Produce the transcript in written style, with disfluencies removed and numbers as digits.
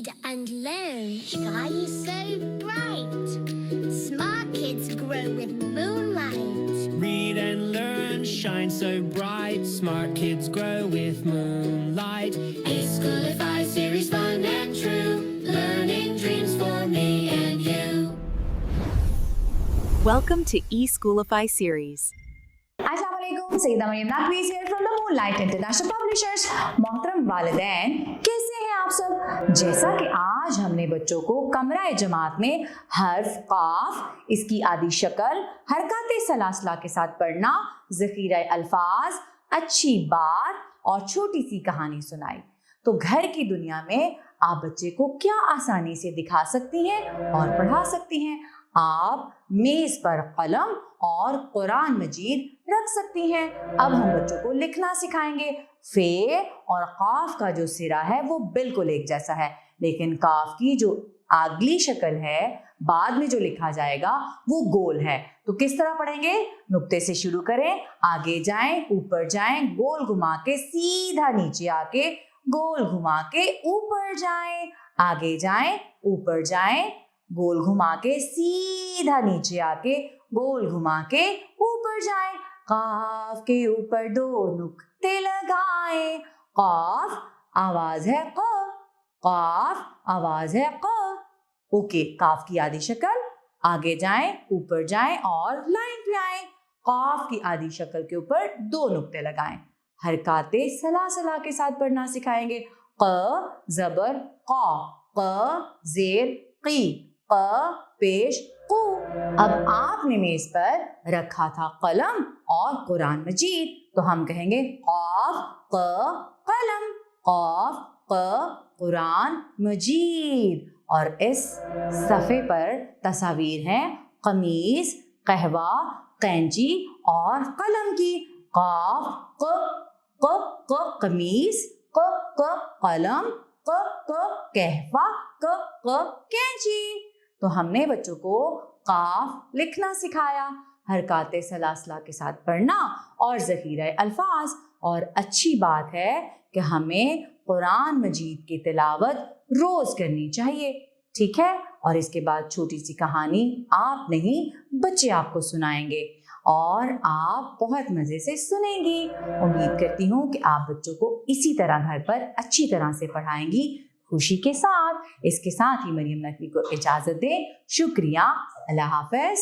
Read and learn, shine so bright. Smart kids grow with moonlight. Read and learn, shine so bright. Smart kids grow with moonlight. eSchoolify series, fun and true. Learning dreams for me and you. Welcome to eSchoolify series. अस्सलामुअलैकुम, Saeeda Maryam Naqvi here from the Moonlight International Publishers। मोहतरम वालिदैन, कैसे हैं आप सब? जैसा कि आज हमने बच्चों को कमरा जमात में हर्फ काफ, इसकी आदि शक्ल, हरकत सलासला के साथ पढ़ना, ज़ख़ीरा अल्फाज, अच्छी बात और छोटी सी कहानी सुनाई, तो घर की दुनिया में आप बच्चे को क्या आसानी से दिखा सकती हैं और पढ़ा सकती हैं? आप मेज पर कलम और कुरान मजीद रख सकती हैं। अब हम बच्चों को लिखना सिखाएंगे। फे और काफ का जो सिरा है वो बिल्कुल एक जैसा है, लेकिन काफ की जो अगली शक्ल है, बाद में जो लिखा जाएगा वो गोल है। तो किस तरह पढ़ेंगे? नुक्ते से शुरू करें, आगे जाएं, ऊपर जाएं, गोल घुमा के सीधा नीचे आके, गोल घुमा के ऊपर जाएं, आगे जाएं, ऊपर जाएं, गोल घुमा के सीधा नीचे आके, गोल घुमा के ऊपर जाएं। काफ के ऊपर दो नुक्ते लगाएं। काफ आवाज है क, काफ आवाज है क। ओके, काफ की आधी शक्ल, आगे जाएं, ऊपर जाएं और लाइन पे आएं। काफ की आधी शक्ल के ऊपर दो नुक्ते लगाएं। हरकाते सलासला के साथ पढ़ना सिखाएंगे। क जबर क, क जेर की, क पेश कु। अब आपने मेज पर रखा था कलम और कुरान मजीद, तो हम कहेंगे क़ाफ क कलम, क़ाफ क कुरान मजीद। और इस सफ़े पर तस्वीर हैं कमीज, कहवा, कैंची और कलम की। क़ाफ क कमीज, क कलम, क कहवा, क कैंची। तो हमने बच्चों को काफ लिखना सिखाया, हरकाते सलासला के साथ पढ़ना और ज़ख़ीरा अल्फाज। और अच्छी बात है कि हमें कुरान मजीद की तिलावत रोज़ करनी चाहिए, ठीक है? और इसके बाद छोटी सी कहानी आप नहीं, बच्चे आपको सुनाएंगे और आप बहुत मज़े से सुनेंगी। उम्मीद करती हूँ कि आप बच्चों को इसी तरह घर पर अच्छी तरह से पढ़ाएंगी, खुशी के साथ। इसके साथ ही मरियम नकवी को इजाज़त दें। शुक्रिया, अल्लाह हाफ़िज़।